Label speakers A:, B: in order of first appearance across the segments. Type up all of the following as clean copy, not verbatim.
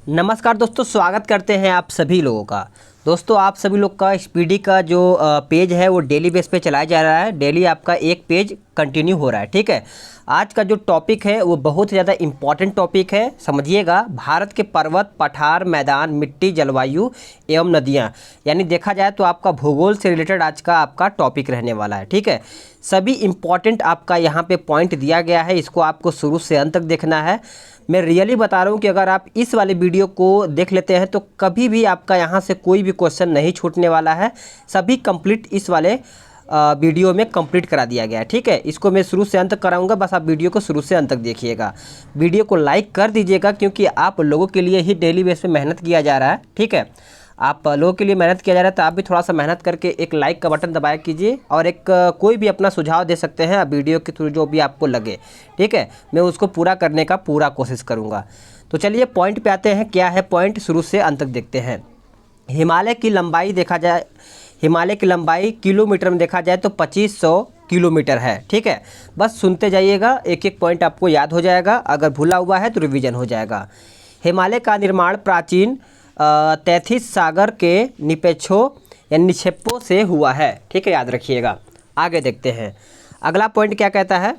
A: नमस्कार दोस्तों, स्वागत करते हैं आप सभी लोगों का। दोस्तों, आप सभी लोग का स्पीडी का जो पेज है वो डेली बेस पे चलाया जा रहा है। डेली आपका एक पेज कंटिन्यू हो रहा है, ठीक है। आज का जो टॉपिक है वो बहुत ज़्यादा इम्पॉर्टेंट टॉपिक है, समझिएगा। भारत के पर्वत, पठार, मैदान, मिट्टी, जलवायु एवं नदियाँ, यानी देखा जाए तो आपका भूगोल से रिलेटेड आज का आपका टॉपिक रहने वाला है, ठीक है। सभी इम्पॉर्टेंट आपका यहाँ पे पॉइंट दिया गया है, इसको आपको शुरू से अंत तक देखना है। मैं रियली बता रहा हूँ कि अगर आप इस वाले वीडियो को देख लेते हैं तो कभी भी आपका यहाँ से कोई भी क्वेश्चन नहीं छूटने वाला है। सभी कंप्लीट इस वाले वीडियो में कंप्लीट करा दिया गया है, ठीक है। इसको मैं शुरू से अंत तक कराऊंगा, बस आप वीडियो को शुरू से अंत तक देखिएगा। वीडियो को लाइक कर दीजिएगा क्योंकि आप लोगों के लिए ही डेली बेस पे मेहनत किया जा रहा है, ठीक है। आप लोगों के लिए मेहनत किया जा रहा है तो आप भी थोड़ा सा मेहनत करके एक लाइक का बटन दबाया कीजिए और एक कोई भी अपना सुझाव दे सकते हैं वीडियो के थ्रू, जो भी आपको लगे, ठीक है। मैं उसको पूरा करने का पूरा कोशिश करूँगा। तो चलिए पॉइंट पे आते हैं। क्या है पॉइंट, शुरू से अंत तक देखते हैं। हिमालय की लंबाई देखा जाए, हिमालय की लंबाई किलोमीटर में देखा जाए तो 2500 किलोमीटर है, ठीक है। बस सुनते जाइएगा, एक एक पॉइंट आपको याद हो जाएगा। अगर भूला हुआ है तो रिवीजन हो जाएगा। हिमालय का निर्माण प्राचीन तैथिस सागर के निपेक्षों यानी निक्षेपों से हुआ है, ठीक है, याद रखिएगा। आगे देखते हैं अगला पॉइंट क्या कहता है।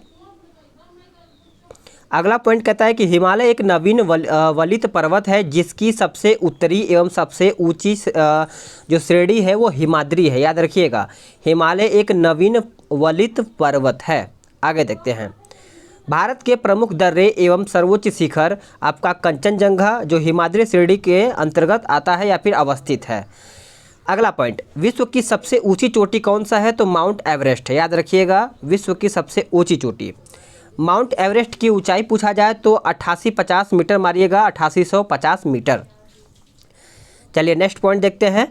A: अगला पॉइंट कहता है कि हिमालय एक नवीन वलित पर्वत है जिसकी सबसे उत्तरी एवं सबसे ऊंची जो श्रेणी है वो हिमाद्री है, याद रखिएगा। हिमालय एक नवीन वलित पर्वत है। आगे देखते हैं। भारत के प्रमुख दर्रे एवं सर्वोच्च शिखर आपका कंचनजंगा जो हिमाद्री श्रेणी के अंतर्गत आता है या फिर अवस्थित है। अगला पॉइंट, विश्व की सबसे ऊंची चोटी कौन सा है, तो माउंट एवरेस्ट है, याद रखिएगा। विश्व की सबसे ऊंची चोटी माउंट एवरेस्ट की ऊंचाई पूछा जाए तो 8850 मीटर मारिएगा, 8850 मीटर। चलिए नेक्स्ट पॉइंट देखते हैं।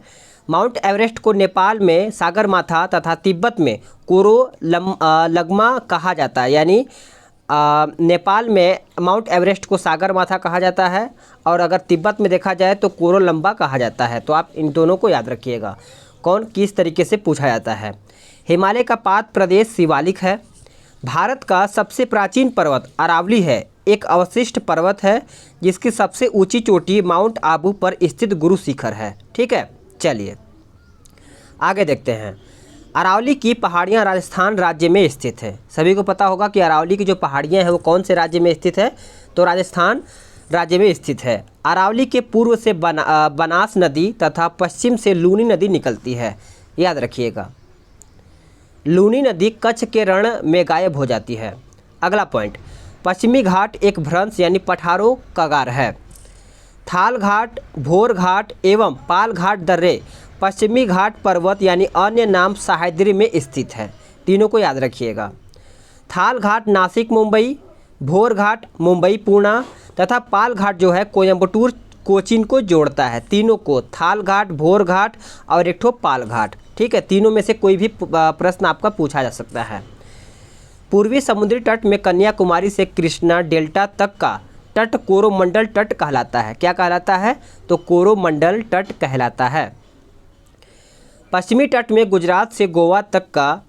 A: माउंट एवरेस्ट को नेपाल में सागरमाथा तथा तिब्बत में लगमा कहा जाता है, यानी नेपाल में माउंट एवरेस्ट को सागरमाथा कहा जाता है और अगर तिब्बत में देखा जाए तो कोरोलंबा कहा जाता है। तो आप इन दोनों को याद रखिएगा, कौन किस तरीके से पूछा जाता है। हिमालय का पाद प्रदेश शिवालिक है। भारत का सबसे प्राचीन पर्वत अरावली है, एक अवशिष्ट पर्वत है जिसकी सबसे ऊंची चोटी माउंट आबू पर स्थित गुरु शिखर है, ठीक है। चलिए आगे देखते हैं। अरावली की पहाड़ियाँ राजस्थान राज्य में स्थित है। सभी को पता होगा कि अरावली की जो पहाड़ियाँ हैं वो कौन से राज्य में स्थित है, तो राजस्थान राज्य में स्थित है। अरावली के पूर्व से बनास नदी तथा पश्चिम से लूनी नदी निकलती है, याद रखिएगा। लूनी नदी कच्छ के रण में गायब हो जाती है। अगला पॉइंट, पश्चिमी घाट एक भ्रंश यानी पठारों का गार है। थाल घाट, भोर घाट एवं पाल घाट दर्रे पश्चिमी घाट पर्वत यानी अन्य नाम सह्याद्री में स्थित है। तीनों को याद रखिएगा। थाल घाट नासिक मुंबई, भोर घाट मुंबई पूना तथा पाल घाट जो है कोयम्बटूर कोचीन को जोड़ता है। तीनों को, थाल घाट, भोर घाट और एक ठो पाल घाट, ठीक है। तीनों में से कोई भी प्रश्न आपका पूछा जा सकता है। पूर्वी समुद्री तट में कन्याकुमारी से कृष्णा डेल्टा तक का तट कोरोमंडल तट कहलाता है। क्या कहलाता है, तो कोरोमंडल तट कहलाता है। पश्चिमी तट में गुजरात से गोवा तक का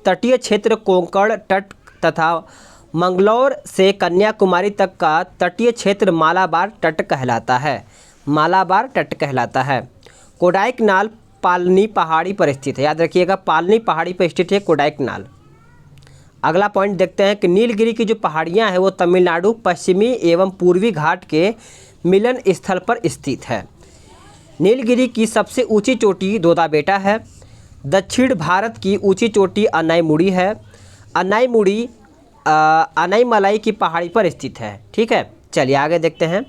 A: तटीय क्षेत्र कोंकण तट तथा मंगलौर से कन्याकुमारी तक का तटीय क्षेत्र मालाबार तट कहलाता है। मालाबार तट कहलाता है। कोडाइकनाल पालनी पहाड़ी पर स्थित है, याद रखिएगा। पालनी पहाड़ी पर स्थित है कोडाइकनाल। अगला पॉइंट देखते हैं कि नीलगिरी की जो पहाड़ियाँ हैं वो तमिलनाडु पश्चिमी एवं पूर्वी घाट के मिलन स्थल पर स्थित है। नीलगिरी की सबसे ऊंची चोटी दोदाबेटा है। दक्षिण भारत की ऊंची चोटी अनाईमुड़ी है। अनाईमुड़ी अनाईमलाई की पहाड़ी पर स्थित है, ठीक है। चलिए आगे देखते हैं।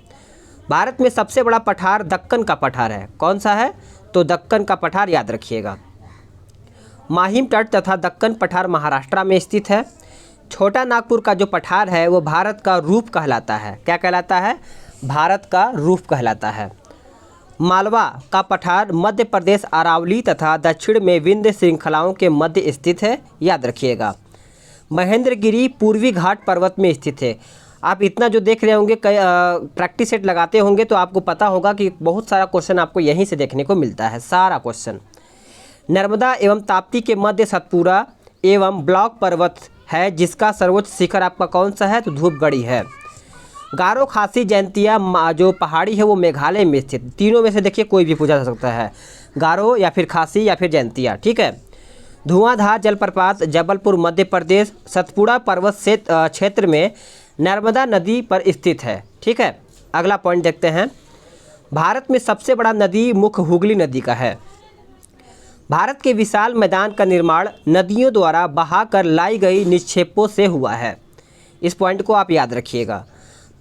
A: भारत में सबसे बड़ा पठार दक्कन का पठार है। कौन सा है, तो दक्कन का पठार, याद रखिएगा। माहिम तट तथा दक्कन पठार महाराष्ट्र में स्थित है। छोटा नागपुर का जो पठार है वो भारत का रूप कहलाता है। क्या कहलाता है, भारत का रूप कहलाता है। मालवा का पठार मध्य प्रदेश अरावली तथा दक्षिण में विंध्य श्रृंखलाओं के मध्य स्थित है, याद रखिएगा। महेंद्रगिरी पूर्वी घाट पर्वत में स्थित है। आप इतना जो देख रहे होंगे, कई प्रैक्टिस सेट लगाते होंगे तो आपको पता होगा कि बहुत सारा क्वेश्चन आपको यहीं से देखने को मिलता है, सारा क्वेश्चन। नर्मदा एवं ताप्ती के मध्य सतपुरा एवं ब्लॉक पर्वत है जिसका सर्वोच्च शिखर आपका कौन सा है, तो धूपगढ़ी है। गारो, खासी, जैंतिया जो पहाड़ी है वो मेघालय में स्थित। तीनों में से देखिए कोई भी पूछा जा सकता है, गारो या फिर खासी या फिर जैंतिया, ठीक है। धुआंधार जलप्रपात जबलपुर मध्य प्रदेश सतपुड़ा पर्वत से क्षेत्र में नर्मदा नदी पर स्थित है, ठीक है। अगला पॉइंट देखते हैं। भारत में सबसे बड़ा नदी मुख हुगली नदी का है। भारत के विशाल मैदान का निर्माण नदियों द्वारा बहाकर लाई गई निक्षेपों से हुआ है। इस पॉइंट को आप याद रखिएगा।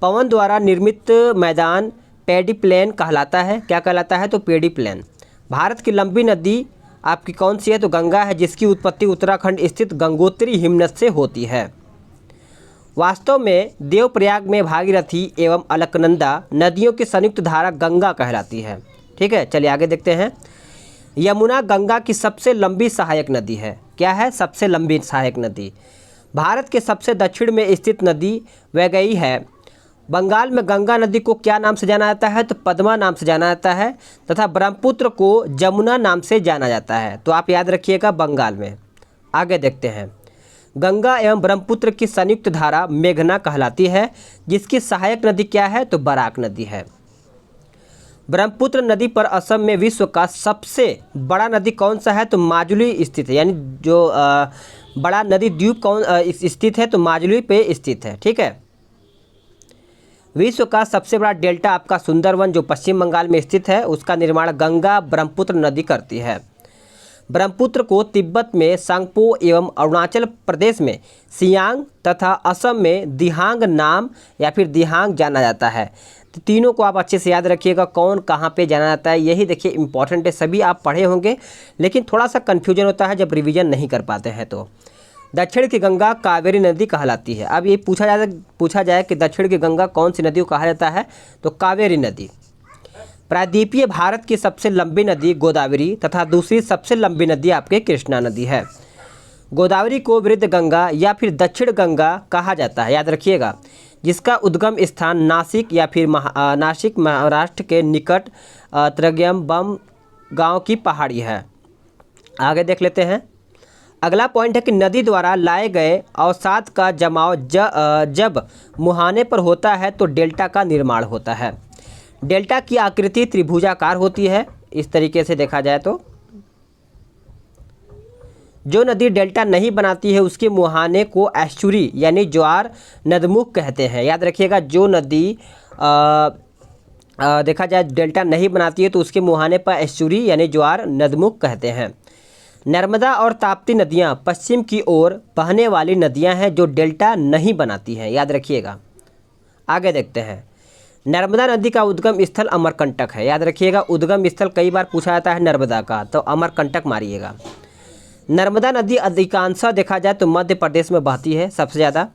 A: पवन द्वारा निर्मित मैदान पेडी प्लेन कहलाता है। क्या कहलाता है? तो पेडी प्लेन। भारत की लंबी नदी आपकी कौन सी है? तो गंगा है, जिसकी उत्पत्ति उत्तराखंड स्थित गंगोत्री हिमनद से होती है। वास्तव में देवप्रयाग में भागीरथी एवं अलकनंदा नदियों की संयुक्त धारा गंगा कहलाती है, ठीक है। चलिए आगे देखते हैं। यमुना गंगा की सबसे लंबी सहायक नदी है। क्या है? सबसे लंबी सहायक नदी। भारत के सबसे दक्षिण में स्थित नदी वैगई है। बंगाल में गंगा नदी को क्या नाम से जाना जाता है? तो पद्मा नाम से जाना जाता है, तथा ब्रह्मपुत्र को जमुना नाम से जाना जाता है। तो आप याद रखिएगा बंगाल में। आगे देखते हैं। गंगा एवं ब्रह्मपुत्र की संयुक्त धारा मेघना कहलाती है, जिसकी सहायक नदी क्या है? तो बराक नदी है। ब्रह्मपुत्र नदी पर असम में विश्व का सबसे बड़ा नदी कौन सा है? तो माजुली स्थित है। यानी जो बड़ा नदी द्वीप कौन स्थित है? तो माजुली पे स्थित है, ठीक है। विश्व का सबसे बड़ा डेल्टा आपका सुंदरवन जो पश्चिम बंगाल में स्थित है, उसका निर्माण गंगा ब्रह्मपुत्र नदी करती है। ब्रह्मपुत्र को तिब्बत में सांगपो एवं अरुणाचल प्रदेश में सियांग तथा असम में दिहांग नाम या फिर दिहांग जाना जाता है। तो तीनों को आप अच्छे से याद रखिएगा, कौन कहाँ पे जाना जाता है। यही देखिए इंपॉर्टेंट है, सभी आप पढ़े होंगे, लेकिन थोड़ा सा कन्फ्यूजन होता है जब रिवीजन नहीं कर पाते हैं। तो दक्षिण की गंगा कावेरी नदी कहलाती है। अब ये पूछा जाए कि दक्षिण की गंगा कौन सी नदी को कहा जाता है? तो कावेरी नदी। प्रायद्वीपीय भारत की सबसे लंबी नदी गोदावरी तथा दूसरी सबसे लंबी नदी आपके कृष्णा नदी है। गोदावरी को वृद्ध गंगा या फिर दक्षिण गंगा कहा जाता है, याद रखिएगा, जिसका उद्गम स्थान नासिक या फिर नासिक महाराष्ट्र के निकट त्रयंबम गांव की पहाड़ी है। आगे देख लेते हैं। अगला पॉइंट है कि नदी द्वारा लाए गए अवसाद का जमाव जब मुहाने पर होता है तो डेल्टा का निर्माण होता है। डेल्टा की आकृति त्रिभुजाकार होती है। इस तरीके से देखा जाए तो जो नदी डेल्टा नहीं बनाती है उसके मुहाने को एस्चुरी यानी ज्वार नदमुख कहते हैं। याद रखिएगा, जो नदी देखा जाए डेल्टा नहीं बनाती है तो उसके मुहाने पर एस्चुरी यानी ज्वार नदमुख कहते हैं। नर्मदा और ताप्ती नदियाँ पश्चिम की ओर बहने वाली नदियाँ हैं जो डेल्टा नहीं बनाती हैं, याद रखिएगा। आगे देखते हैं। नर्मदा नदी का उद्गम स्थल अमरकंटक है। याद रखिएगा, उद्गम स्थल कई बार पूछा जाता है नर्मदा का, तो अमरकंटक मारिएगा। नर्मदा नदी अधिकांशतः देखा जाए तो मध्य प्रदेश में बहती है सबसे ज़्यादा।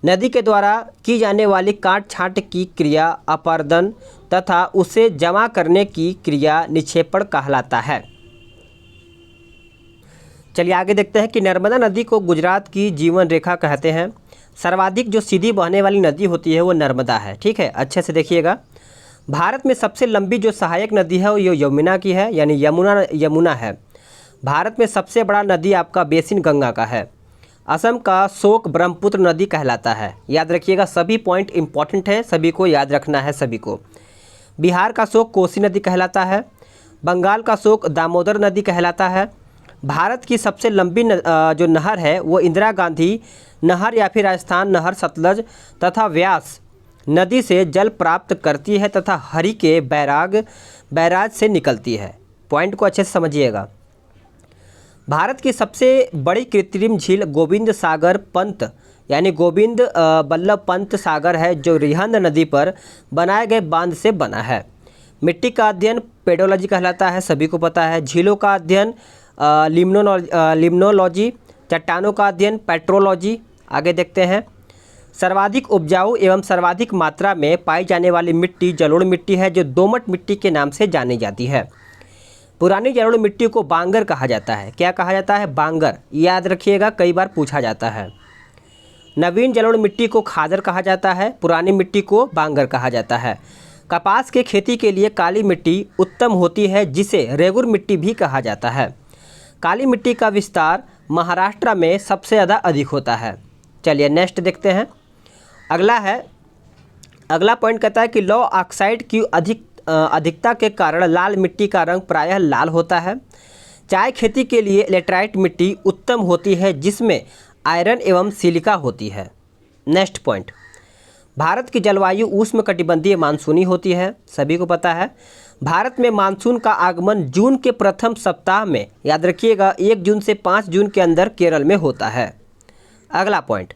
A: नदी के द्वारा की जाने वाली काट छाँट की क्रिया अपर्दन तथा उसे जमा करने की क्रिया निक्षेपण कहलाता है। चलिए आगे देखते हैं कि नर्मदा नदी को गुजरात की जीवन रेखा कहते हैं। सर्वाधिक जो सीधी बहने वाली नदी होती है वो नर्मदा है, ठीक है। अच्छे से देखिएगा। भारत में सबसे लंबी जो सहायक नदी है वो यमुना की है, यानी यमुना है। भारत में सबसे बड़ा नदी आपका बेसिन गंगा का है। असम का शोक ब्रह्मपुत्र नदी कहलाता है। याद रखिएगा, सभी पॉइंट इंपॉर्टेंट है, सभी को याद रखना है सभी को। बिहार का शोक कोसी नदी कहलाता है। बंगाल का शोक दामोदर नदी कहलाता है। भारत की सबसे लंबी जो नहर है वो इंदिरा गांधी नहर या फिर राजस्थान नहर सतलज तथा व्यास नदी से जल प्राप्त करती है तथा हरि के बैराज से निकलती है। पॉइंट को अच्छे से समझिएगा। भारत की सबसे बड़ी कृत्रिम झील गोविंद सागर पंत यानी गोविंद बल्लभ पंत सागर है, जो रिहंद नदी पर बनाए गए बांध से बना है। मिट्टी का अध्ययन पेडोलॉजी कहलाता है, सभी को पता है। झीलों का अध्ययन लिम्नोलॉजी, चट्टानों का अध्ययन पेट्रोलॉजी। आगे देखते हैं। सर्वाधिक उपजाऊ एवं सर्वाधिक मात्रा में पाई जाने वाली मिट्टी जलोढ़ मिट्टी है, जो दोमट मिट्टी के नाम से जानी जाती है। पुरानी जलोढ़ मिट्टी को बांगर कहा जाता है। क्या कहा जाता है? बांगर। याद रखिएगा, कई बार पूछा जाता है। नवीन जलोढ़ मिट्टी को खादर कहा जाता है, पुरानी मिट्टी को बांगर कहा जाता है। कपास के खेती के लिए काली मिट्टी उत्तम होती है, जिसे रेगुर मिट्टी भी कहा जाता है। काली मिट्टी का विस्तार महाराष्ट्र में सबसे ज़्यादा अधिक होता है। चलिए नेक्स्ट देखते हैं। अगला है अगला पॉइंट कहता है कि लौह ऑक्साइड की अधिकता के कारण लाल मिट्टी का रंग प्रायः लाल होता है। चाय खेती के लिए लेटराइट मिट्टी उत्तम होती है जिसमें आयरन एवं सिलिका होती है। नेक्स्ट पॉइंट, भारत की जलवायु उष्णकटिबंधीय मानसूनी होती है, सभी को पता है। भारत में मानसून का आगमन जून के प्रथम सप्ताह में, याद रखिएगा 1 जून से 5 जून के अंदर केरल में होता है। अगला पॉइंट,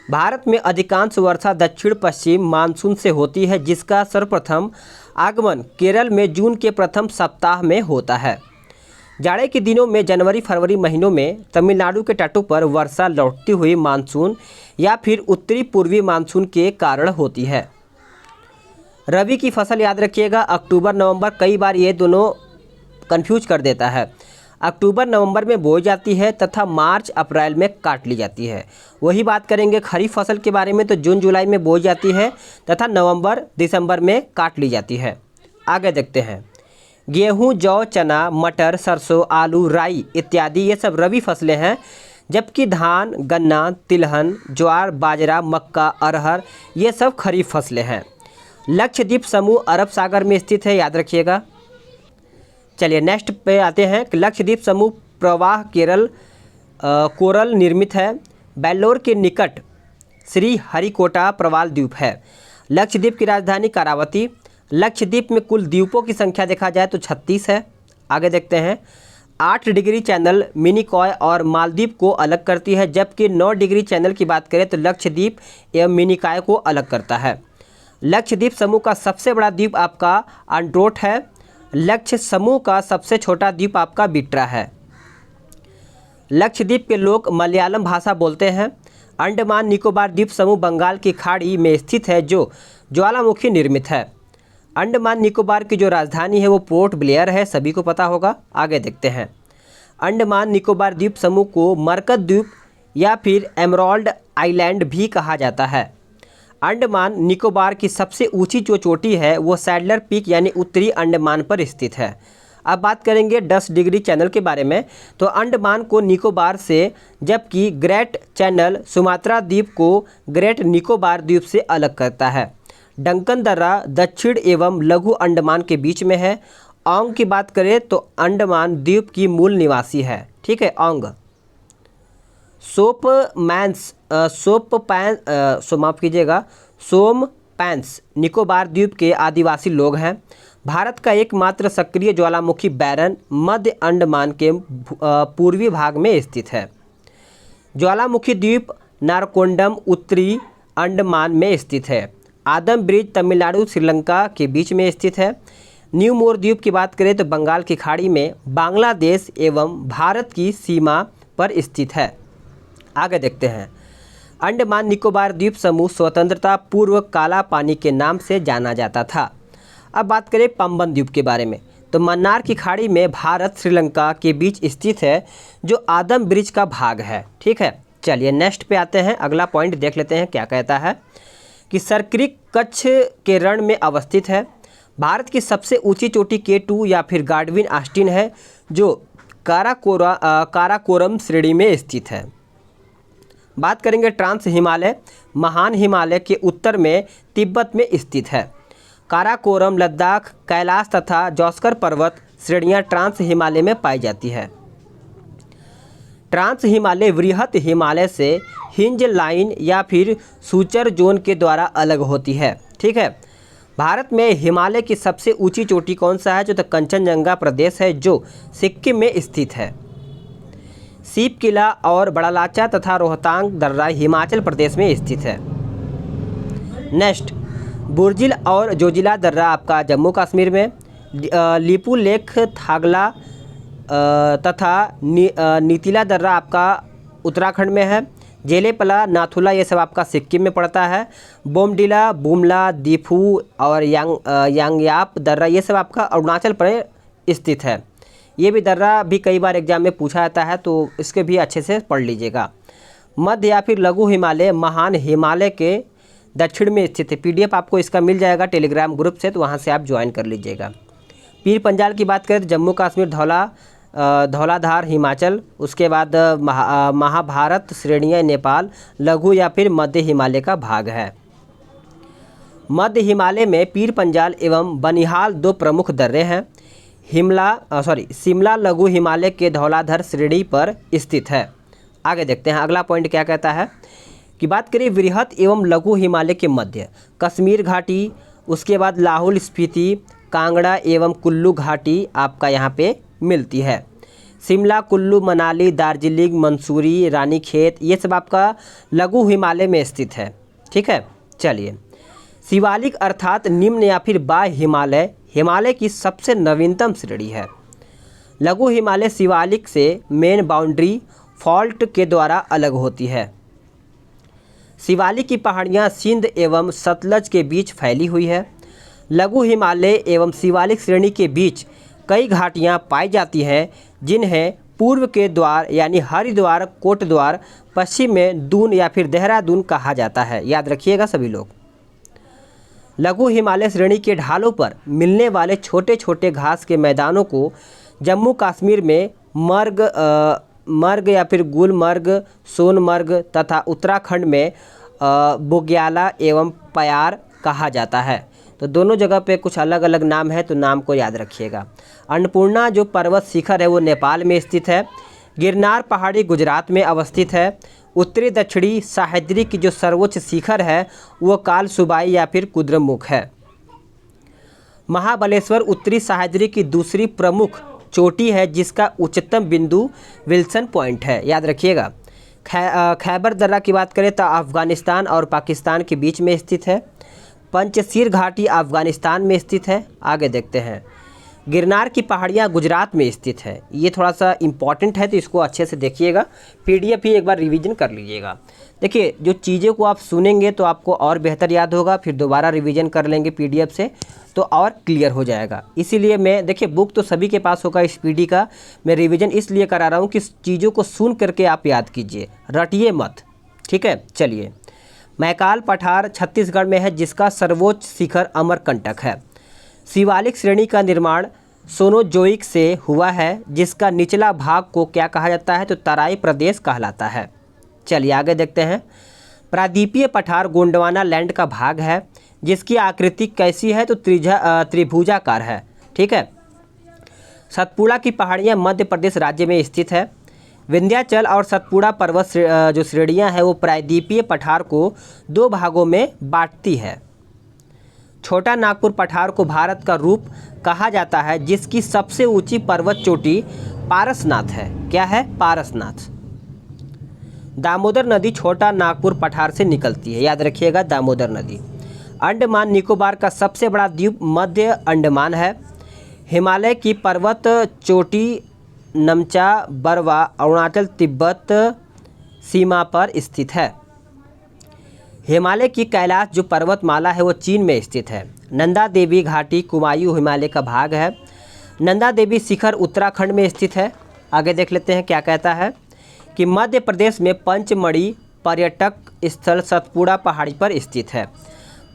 A: भारत में अधिकांश वर्षा दक्षिण पश्चिम मानसून से होती है जिसका सर्वप्रथम आगमन केरल में जून के प्रथम सप्ताह में होता है। जाड़े के दिनों में जनवरी फरवरी महीनों में तमिलनाडु के तटों पर वर्षा लौटती हुई मानसून या फिर उत्तरी पूर्वी मानसून के कारण होती है। रबी की फसल याद रखिएगा अक्टूबर नवंबर, कई बार ये दोनों कंफ्यूज कर देता है। अक्टूबर नवंबर में बोई जाती है तथा मार्च अप्रैल में काट ली जाती है। वही बात करेंगे खरीफ फसल के बारे में, तो जून जुलाई में बोई जाती है तथा नवंबर दिसंबर में काट ली जाती है। आगे देखते हैं, गेहूं, जौ, चना, मटर, सरसों, आलू, राई इत्यादि ये सब रबी फसलें हैं, जबकि धान, गन्ना, तिलहन, ज्वार, बाजरा, मक्का, अरहर ये सब खरीफ फसलें हैं। लक्षद्वीप समूह अरब सागर में स्थित है, याद रखिएगा। चलिए नेक्स्ट पे आते हैं कि लक्षद्वीप समूह प्रवाह केरल कोरल निर्मित है। बेल्लोर के निकट श्री हरिकोटा प्रवाल द्वीप है। लक्षद्वीप की राजधानी करावती। लक्षद्वीप में कुल द्वीपों की संख्या देखा जाए तो 36 है। आगे देखते हैं, 8 डिग्री चैनल मिनिकॉय और मालदीव को अलग करती है, जबकि 9 डिग्री चैनल की बात करें तो लक्षद्वीप एवं मिनिकॉय को अलग करता है। लक्षद्वीप समूह का सबसे बड़ा द्वीप आपका अंड्रोट है। लक्ष्य समूह का सबसे छोटा द्वीप आपका बिट्रा है। लक्षद्वीप के लोग मलयालम भाषा बोलते हैं। अंडमान निकोबार द्वीप समूह बंगाल की खाड़ी में स्थित है जो ज्वालामुखी निर्मित है। अंडमान निकोबार की जो राजधानी है वो पोर्ट ब्लेयर है, सभी को पता होगा। आगे देखते हैं, अंडमान निकोबार द्वीप समूह को मरकत द्वीप या फिर एमराल्ड आइलैंड भी कहा जाता है। अंडमान निकोबार की सबसे ऊंची जो चोटी है वो सैडलर पीक यानी उत्तरी अंडमान पर स्थित है। अब बात करेंगे 10 डिग्री चैनल के बारे में, तो अंडमान को निकोबार से, जबकि ग्रेट चैनल सुमात्रा द्वीप को ग्रेट निकोबार द्वीप से अलग करता है। डंकन दर्रा दक्षिण एवं लघु अंडमान के बीच में है। औंग की बात करें तो अंडमान द्वीप की मूल निवासी है, ठीक है, औंग। सोमपैंस निकोबार द्वीप के आदिवासी लोग हैं। भारत का एकमात्र सक्रिय ज्वालामुखी बैरन मध्य अंडमान के पूर्वी भाग में स्थित है। ज्वालामुखी द्वीप नारकोंडम उत्तरी अंडमान में स्थित है। आदम ब्रिज तमिलनाडु श्रीलंका के बीच में स्थित है। न्यू मोर द्वीप की बात करें तो बंगाल की खाड़ी में बांग्लादेश एवं भारत की सीमा पर स्थित है। आगे देखते हैं, अंडमान निकोबार द्वीप समूह स्वतंत्रता पूर्व काला पानी के नाम से जाना जाता था। अब बात करें पंबन द्वीप के बारे में, तो मन्नार की खाड़ी में भारत श्रीलंका के बीच स्थित है जो आदम ब्रिज का भाग है, ठीक है। चलिए नेक्स्ट पे आते हैं, अगला पॉइंट देख लेते हैं क्या कहता है कि सरक्रिक कच्छ के रण में अवस्थित है। भारत की सबसे ऊंची चोटी K2 या फिर गाडविन आस्टीन है जो काराकोरम श्रेणी में स्थित है। बात करेंगे ट्रांस हिमालय, महान हिमालय के उत्तर में तिब्बत में स्थित है। काराकोरम, लद्दाख, कैलाश तथा जौस्कर पर्वत श्रेणियां ट्रांस हिमालय में पाई जाती है। ट्रांस हिमालय वृहत हिमालय से हिंज लाइन या फिर सूचर जोन के द्वारा अलग होती है, ठीक है। भारत में हिमालय की सबसे ऊंची चोटी कौन सा है, जो तो कंचनजंगा प्रदेश है जो सिक्किम में स्थित है। सीप किला और बड़ालाचा तथा रोहतांग दर्रा हिमाचल प्रदेश में स्थित है। नेक्स्ट, बुर्जिल और जोजिला दर्रा आपका जम्मू कश्मीर में। लिपू लेख थागला तथा नीतिला दर्रा आपका उत्तराखंड में है। जेलेपला, नाथुला ये सब आपका सिक्किम में पड़ता है। बोमडिला, बुमला, दीफू और यांगयाप दर्रा ये सब आपका अरुणाचल प्रदेश स्थित है। ये भी दर्रा भी कई बार एग्जाम में पूछा जाता है, तो इसके भी अच्छे से पढ़ लीजिएगा। मध्य या फिर लघु हिमालय महान हिमालय के दक्षिण में स्थित है। PDF आपको इसका मिल जाएगा टेलीग्राम ग्रुप से, तो वहाँ से आप ज्वाइन कर लीजिएगा। पीर पंजाल की बात करें तो जम्मू कश्मीर, धौलाधार हिमाचल, उसके बाद महाभारत श्रेणियाँ नेपाल, लघु या फिर मध्य हिमालय का भाग है। मध्य हिमालय में पीर पंजाल एवं बनिहाल दो प्रमुख दर्रे हैं। शिमला लघु हिमालय के धौलाधर श्रेणी पर स्थित है। आगे देखते हैं अगला पॉइंट क्या कहता है कि बात करें वृहत एवं लघु हिमालय के मध्य कश्मीर घाटी, उसके बाद लाहौल स्पीति, कांगड़ा एवं कुल्लू घाटी आपका यहाँ पे मिलती है। शिमला, कुल्लू, मनाली, दार्जिलिंग, मंसूरी, रानीखेत ये सब आपका लघु हिमालय में स्थित है। ठीक है, चलिए शिवालिक अर्थात निम्न या फिर बाह्य हिमालय हिमालय की सबसे नवीनतम श्रेणी है। लघु हिमालय शिवालिक से मेन बाउंड्री फॉल्ट के द्वारा अलग होती है। शिवालिक की पहाड़ियाँ सिंध एवं सतलज के बीच फैली हुई है। लघु हिमालय एवं शिवालिक श्रेणी के बीच कई घाटियाँ पाई जाती हैं जिन्हें पूर्व के द्वार यानी हरिद्वार, कोटद्वार, पश्चिम में दून या फिर देहरादून कहा जाता है। याद रखिएगा सभी लोग। लघु हिमालय श्रेणी के ढालों पर मिलने वाले छोटे छोटे घास के मैदानों को जम्मू कश्मीर में मर्ग या फिर गुलमर्ग, सोनमर्ग तथा उत्तराखंड में बुग्याला एवं पयार कहा जाता है। तो दोनों जगह पे कुछ अलग अलग नाम है, तो नाम को याद रखिएगा। अन्नपूर्णा जो पर्वत शिखर है वो नेपाल में स्थित है। गिरनार पहाड़ी गुजरात में अवस्थित है। उत्तरी दक्षिणी सह्याद्री की जो सर्वोच्च शिखर है वो कालसुबाई या फिर कुद्रेमुख है। महाबलेश्वर उत्तरी सह्याद्री की दूसरी प्रमुख चोटी है जिसका उच्चतम बिंदु विल्सन पॉइंट है। याद रखिएगा। खैबर दर्रा की बात करें तो अफ़गानिस्तान और पाकिस्तान के बीच में स्थित है। पंचशीर घाटी अफ़गानिस्तान में स्थित है। आगे देखते हैं गिरनार की पहाड़ियाँ गुजरात में स्थित है। ये थोड़ा सा इम्पॉर्टेंट है तो इसको अच्छे से देखिएगा। पीडीएफ ही एक बार रिवीजन कर लीजिएगा। देखिए जो चीज़ों को आप सुनेंगे तो आपको और बेहतर याद होगा, फिर दोबारा रिवीजन कर लेंगे पीडीएफ से तो और क्लियर हो जाएगा। इसीलिए मैं देखिए बुक तो सभी के पास होगा इस पीडी का, मैं रिवीजन इसलिए करा रहा हूँ कि चीज़ों को सुन करके आप याद कीजिए, रटिए मत। ठीक है, चलिए मैकाल पठार छत्तीसगढ़ में है जिसका सर्वोच्च शिखर अमरकंटक है। शिवालिक श्रेणी का निर्माण सोनोजोइक से हुआ है जिसका निचला भाग को क्या कहा जाता है तो तराई प्रदेश कहलाता है। चलिए आगे देखते हैं। प्रादीपीय पठार गोंडवाना लैंड का भाग है जिसकी आकृति कैसी है तो त्रिभुजाकार है। ठीक है। सतपुड़ा की पहाड़ियाँ मध्य प्रदेश राज्य में स्थित है। विंध्याचल और सतपुड़ा पर्वत जो श्रेणियाँ हैं वो प्रायद्वीपीय पठार को दो भागों में बांटती है। छोटा नागपुर पठार को भारत का रूप कहा जाता है जिसकी सबसे ऊंची पर्वत चोटी पारसनाथ है। क्या है? पारसनाथ। दामोदर नदी छोटा नागपुर पठार से निकलती है। याद रखिएगा दामोदर नदी। अंडमान निकोबार का सबसे बड़ा द्वीप मध्य अंडमान है। हिमालय की पर्वत चोटी नमचा बरवा अरुणाचल तिब्बत सीमा पर स्थित है। हिमालय की कैलाश जो पर्वतमाला है वो चीन में स्थित है। नंदा देवी घाटी कुमायूं हिमालय का भाग है। नंदा देवी शिखर उत्तराखंड में स्थित है। आगे देख लेते हैं क्या कहता है कि मध्य प्रदेश में पंचमढ़ी पर्यटक स्थल सतपुड़ा पहाड़ी पर स्थित है।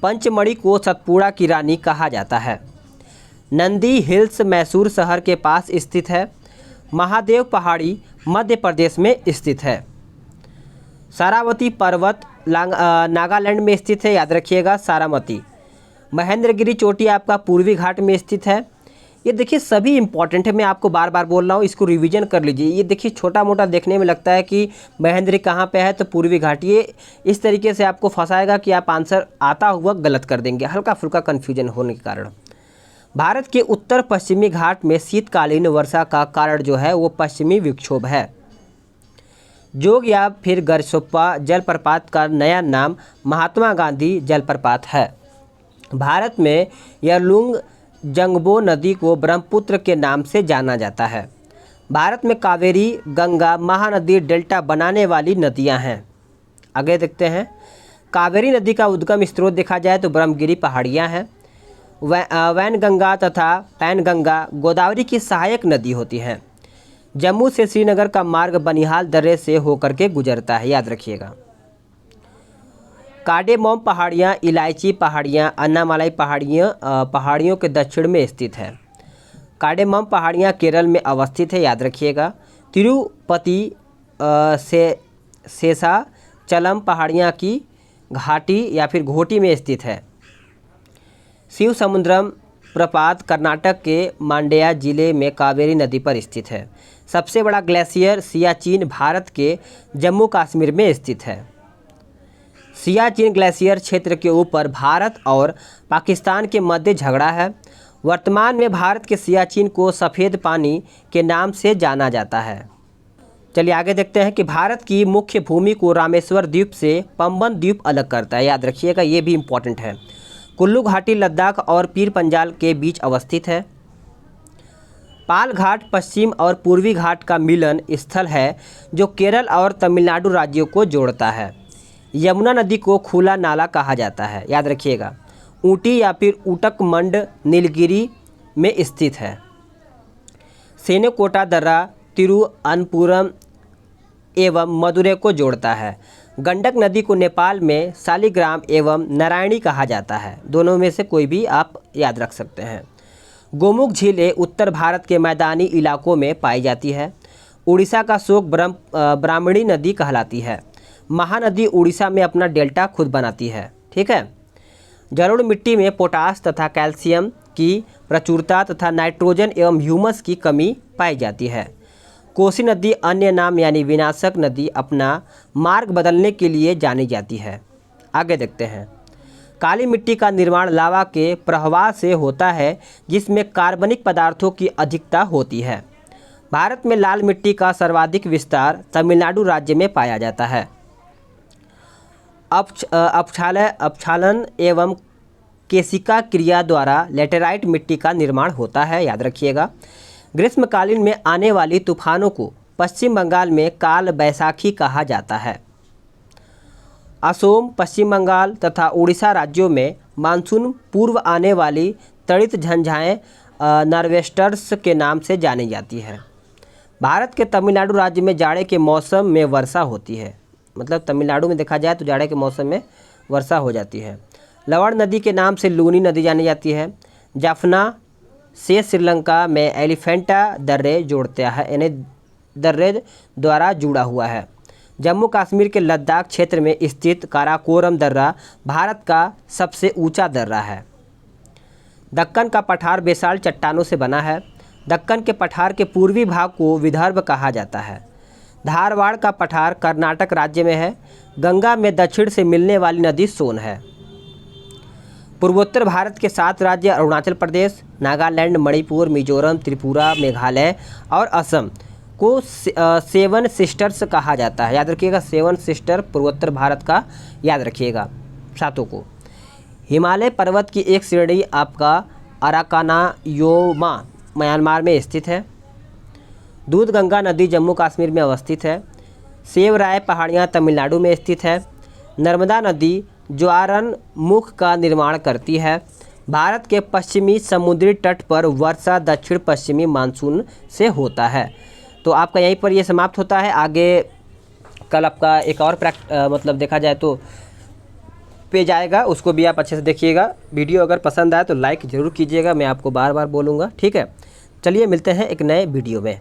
A: पंचमढ़ी को सतपुड़ा की रानी कहा जाता है। नंदी हिल्स मैसूर शहर के पास स्थित है। महादेव पहाड़ी मध्य प्रदेश में स्थित है। सारावती पर्वत नागालैंड में स्थित है। याद रखिएगा सारावती। महेंद्रगिरी चोटी आपका पूर्वी घाट में स्थित है। ये देखिए सभी इंपॉर्टेंट है, मैं आपको बार बार बोल रहा हूँ, इसको रिवीजन कर लीजिए। ये देखिए छोटा मोटा देखने में लगता है कि महेंद्र कहाँ पे है तो पूर्वी घाट, ये इस तरीके से आपको फंसाएगा कि आप आंसर आता हुआ गलत कर देंगे हल्का फुल्का कन्फ्यूजन होने के कारण। भारत के उत्तर पश्चिमी घाट में शीतकालीन वर्षा का कारण जो है वो पश्चिमी विक्षोभ है। जोग या फिर गरसोप्पा जलप्रपात का नया नाम महात्मा गांधी जलप्रपात है। भारत में यरलुंग जंगबो नदी को ब्रह्मपुत्र के नाम से जाना जाता है। भारत में कावेरी, गंगा, महानदी डेल्टा बनाने वाली नदियां हैं। आगे देखते हैं। कावेरी नदी का उद्गम स्रोत देखा जाए तो ब्रह्मगिरी पहाड़ियां हैं। वैनगंगा तथा पैनगंगा गोदावरी की सहायक नदी होती हैं। जम्मू से श्रीनगर का मार्ग बनिहाल दर्रे से होकर के गुजरता है। याद रखिएगा। कार्डेमोम पहाड़ियाँ, इलायची पहाड़ियाँ, अन्नामलाई पहाड़ियों के दक्षिण में स्थित है। कार्डेमोम पहाड़ियाँ केरल में अवस्थित है। याद रखिएगा। तिरुपति शेषाचलम पहाड़ियाँ की घाटी या फिर घोटी में स्थित है। शिवसमुद्रम प्रपात कर्नाटक के मांड्या जिले में कावेरी नदी पर स्थित है। सबसे बड़ा ग्लेशियर सियाचिन भारत के जम्मू कश्मीर में स्थित है। सियाचिन ग्लेशियर क्षेत्र के ऊपर भारत और पाकिस्तान के मध्य झगड़ा है। वर्तमान में भारत के सियाचिन को सफ़ेद पानी के नाम से जाना जाता है। चलिए आगे देखते हैं कि भारत की मुख्य भूमि को रामेश्वर द्वीप से पंबन द्वीप अलग करता है। याद रखिएगा, ये भी इम्पोर्टेंट है। कुल्लू घाटी लद्दाख और पीर पंजाल के बीच अवस्थित है। पाल घाट पश्चिम और पूर्वी घाट का मिलन स्थल है जो केरल और तमिलनाडु राज्यों को जोड़ता है। यमुना नदी को खुला नाला कहा जाता है। याद रखिएगा। ऊटी या फिर ऊटकमंड नीलगिरी में स्थित है। सेनेकोटा दर्रा तिरुअनंतपुरम एवं मदुरै को जोड़ता है। गंडक नदी को नेपाल में शालिग्राम एवं नारायणी कहा जाता है। दोनों में से कोई भी आप याद रख सकते हैं। गोमुख झीलें उत्तर भारत के मैदानी इलाकों में पाई जाती है। उड़ीसा का शोक ब्राह्मणी नदी कहलाती है। महानदी उड़ीसा में अपना डेल्टा खुद बनाती है। ठीक है। जलोढ़ मिट्टी में पोटास तथा कैल्शियम की प्रचुरता तथा नाइट्रोजन एवं ह्यूमस की कमी पाई जाती है। कोसी नदी अन्य नाम यानी विनाशक नदी अपना मार्ग बदलने के लिए जानी जाती है। आगे देखते हैं। काली मिट्टी का निर्माण लावा के प्रवाह से होता है जिसमें कार्बनिक पदार्थों की अधिकता होती है। भारत में लाल मिट्टी का सर्वाधिक विस्तार तमिलनाडु राज्य में पाया जाता है। अपक्षालन एवं केशिका क्रिया द्वारा लेटेराइट मिट्टी का निर्माण होता है। याद रखिएगा। ग्रीष्मकालीन में आने वाली तूफानों को पश्चिम बंगाल में काल बैसाखी कहा जाता है। असोम, पश्चिम बंगाल तथा उड़ीसा राज्यों में मानसून पूर्व आने वाली तड़ित झंझाएँ नॉर्वेस्टर्स के नाम से जानी जाती है। भारत के तमिलनाडु राज्य में जाड़े के मौसम में वर्षा होती है। मतलब तमिलनाडु में देखा जाए तो जाड़े के मौसम में वर्षा हो जाती है। लवण नदी के नाम से लूनी नदी जानी जाती है। जाफना से श्रीलंका में एलिफेंटा दर्रे जोड़ता है, यानी दर्रे द्वारा जुड़ा हुआ है। जम्मू कश्मीर के लद्दाख क्षेत्र में स्थित काराकोरम दर्रा भारत का सबसे ऊंचा दर्रा है। दक्कन का पठार बेसाल्ट चट्टानों से बना है। दक्कन के पठार के पूर्वी भाग को विदर्भ कहा जाता है। धारवाड़ का पठार कर्नाटक राज्य में है। गंगा में दक्षिण से मिलने वाली नदी सोन है। पूर्वोत्तर भारत के 7 राज्य अरुणाचल प्रदेश, नागालैंड, मणिपुर, मिजोरम, त्रिपुरा, मेघालय और असम को 7 सिस्टर्स कहा जाता है। याद रखिएगा, 7 सिस्टर पूर्वोत्तर भारत का याद रखिएगा, 7 को। हिमालय पर्वत की एक श्रेणी आपका अराकानायोमा म्यांमार में स्थित है। दूधगंगा नदी जम्मू कश्मीर में अवस्थित है। सेवराय पहाड़ियाँ तमिलनाडु में स्थित है। नर्मदा नदी ज्वारन मुख का निर्माण करती है। भारत के पश्चिमी समुद्री तट पर वर्षा दक्षिण पश्चिमी मानसून से होता है। तो आपका यहीं पर ये समाप्त होता है। आगे कल आपका एक और मतलब देखा जाए तो पेज आएगा, उसको भी आप अच्छे से देखिएगा। वीडियो अगर पसंद आए तो लाइक ज़रूर कीजिएगा, मैं आपको बार बार बोलूँगा। ठीक है, चलिए मिलते हैं एक नए वीडियो में।